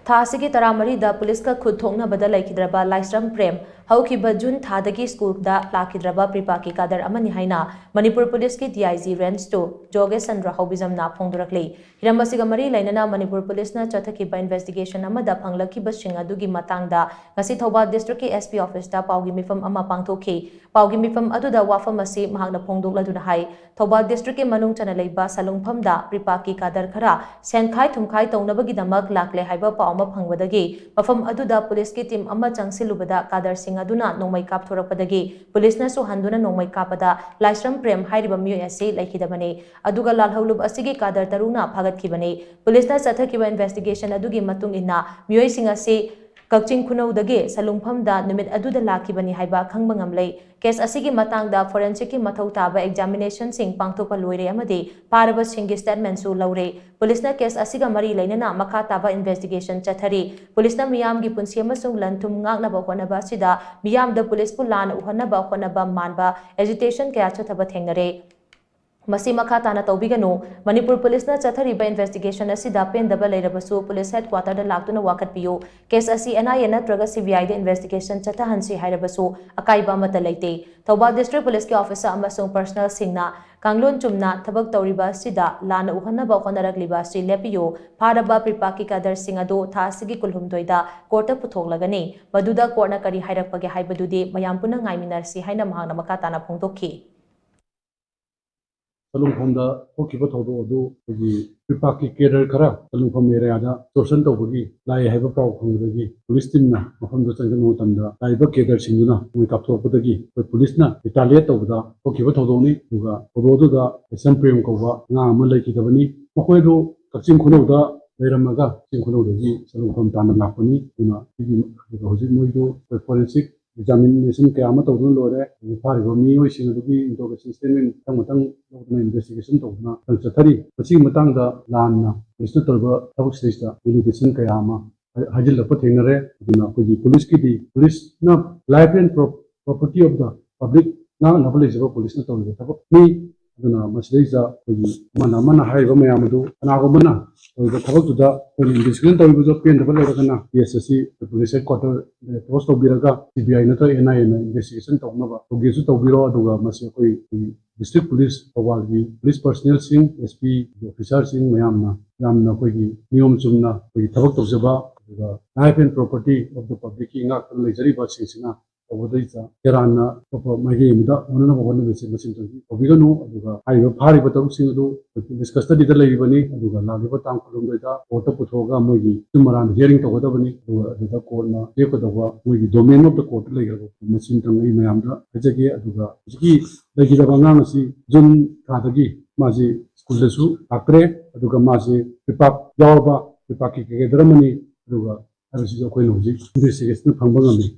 थासिगी तरामरीदा police का खुद थोकनबा दा लेखिद्रबा लाइश्रम प्रेम हौखिबा जून थादगी स्कूल दा लाखिद्रबा प्रिपाक की कादर अमनी हाइना मणिपुर पुलिस की DIG रेंज टू जोगेशचंद्र हाउबिजम ना फोंदोरकली हिरमबसिगा मरी लैनना मणिपुर पुलिस ना चथकिबा इन्वेस्टिगेशन अमदा फंगलखिबा सिंग अदुगी मतंगदा ngasi थौबाल डिस्ट्रिक्ट की SP ऑफिस दा पाउगी मिफम अमा पांगथोखी पाउगी मिफम अदुदा वाफम असी महागना फोंदोकलदुना हाई थौबाल डिस्ट्रिक्ट के मनुंग चना लेबा सलुंगफम दा प्रिपाक की कादर खरा सेनखाई थुमखाई तौनबगी दमक लाकले हाइबा पाउमा फंगबदगी मफम अदुदा पुलिस की टीम अमा चंगसिलुबदा कादर सिंग अदुना नोंमै कापथोरकपदगी पुलिसना सु हंदुना नोंमै कापदा लाइश्रम प्रेम हाइरिबा मियोय असी लेखिदबने अदुगा लालहौलुब असिगी कादर तरुना फागतखिबने पुलिसना चथकिबा इन्वेस्टिगेशन अदुगी मतुंग इन्ना मियोय सिंग असी कक्चिंग खुनौदगे सलुंगफमदा निमित अदुदा लाखिबनी हाइबा खंगबा ngamlei केस असिगी मतंगदा फोरेंसिक की मथौ ताबा एग्जामिनेशन सिंग पांगथोपा लोइरे अमदि पारबा सिंगी स्टेटमेंट सु लौरे पुलिसना केस असिगा मरी लैनना मखा ताबा इन्वेस्टिगेशन चथरी पुलिसना मियामगी पुंसी अमसुंग लंथुम ngáknaba होनबा सिदा मियामदा पुलिस पु लान उहनबा होनबा मानबा एजिटेशन कया चथबा थेंगनरे मसी मखा ताना तौबिगनु मणिपुर पुलिस ना चथरिबा इन्वेस्टिगेशन असिदा पेंदबा लेरबसु पुलिस हेडक्वार्टर दा लाक्तुना वाकटपियो केस असी NIA नत्रगा CBI दा इन्वेस्टिगेशन चथहनसी हाइरबसु अकाइबा मत लेते थौबाल डिस्ट्रिक्ट पुलिस के ऑफिसर अमसुंग पर्सनल सिंगना कांगलोन चुमना थबक तौरिबा सिदा लान उहनबा होनरकलिबा सि लेपियो फारबा प्रिपाकी कादर सिंग अदो थासिगी कुलहुमदोइदा कोर्ट पुथोकलगनी मदुदा कोर्टना करी हाइरकपगे हाइबदुदि मयाम पुना ngaiminarsi haina mahangna maka tana phongdokhi Salungfamda Hokiba Thodo Odu, the Pripaki Cadre Kara, Salungfam area, Torsan Tobugi, Lai have a power from the police team, Maham the Sangan Tanda, Laiba Cadre Singuna, we capture Putagi, but Policena, Italiat over the Hokiba Todoni, Uga, Ododa, Laishram Prem Kova, Lakidraba, Mokoedo, Kachin Kunoda, Leramaga, Sinkuno, Salungfam Tana Lapani, Muido, the forensic. Examination kaya ama tawdun lore fari gomi oi sing adugi interrogation statement tang investigation tawduna tang chathari pachi matang da lanna police tawba tawuk stage da investigation kaya ama hajil lappa thengnare aduna ko police ki di police na life and property of the public na knowledge of police na tawba tawuk ni aduna masleja ko mana haiba mayamadu anagomana tawba tawuk da investigation tawba jo pen da lera PSSC police headquarter post obiraga CBI na NIA na investigation tawnaba togesu tawbiro aduga masi koi district police awalgi police personnel sing SP officer sing mayamna yamna koi niyom chumna koi thabak tawjaba aduga life and property of the public ki ngak lejari ba sing Obodita, Kerana, Magi, one of one of the Simson, Obigano, Aduga, I have Hari Batam discussed the Libani, Aduga, Lagiba Tankulumeta, Ota Putoga, Mugi, Tumaran, hearing to Wadabani, the corner, Yakotava, Mugi, domain of the court later, Masintam, Mayamda, Ajaki, Aduga, Jiki, Lakidrabanganasi, Jun Kadagi, Mazi, Skulesu, Acre, Aduga Mazi, Pipak, Yalba, Pipaki, Dramani, Aduga, I was a queen of the investigation of Hambangami.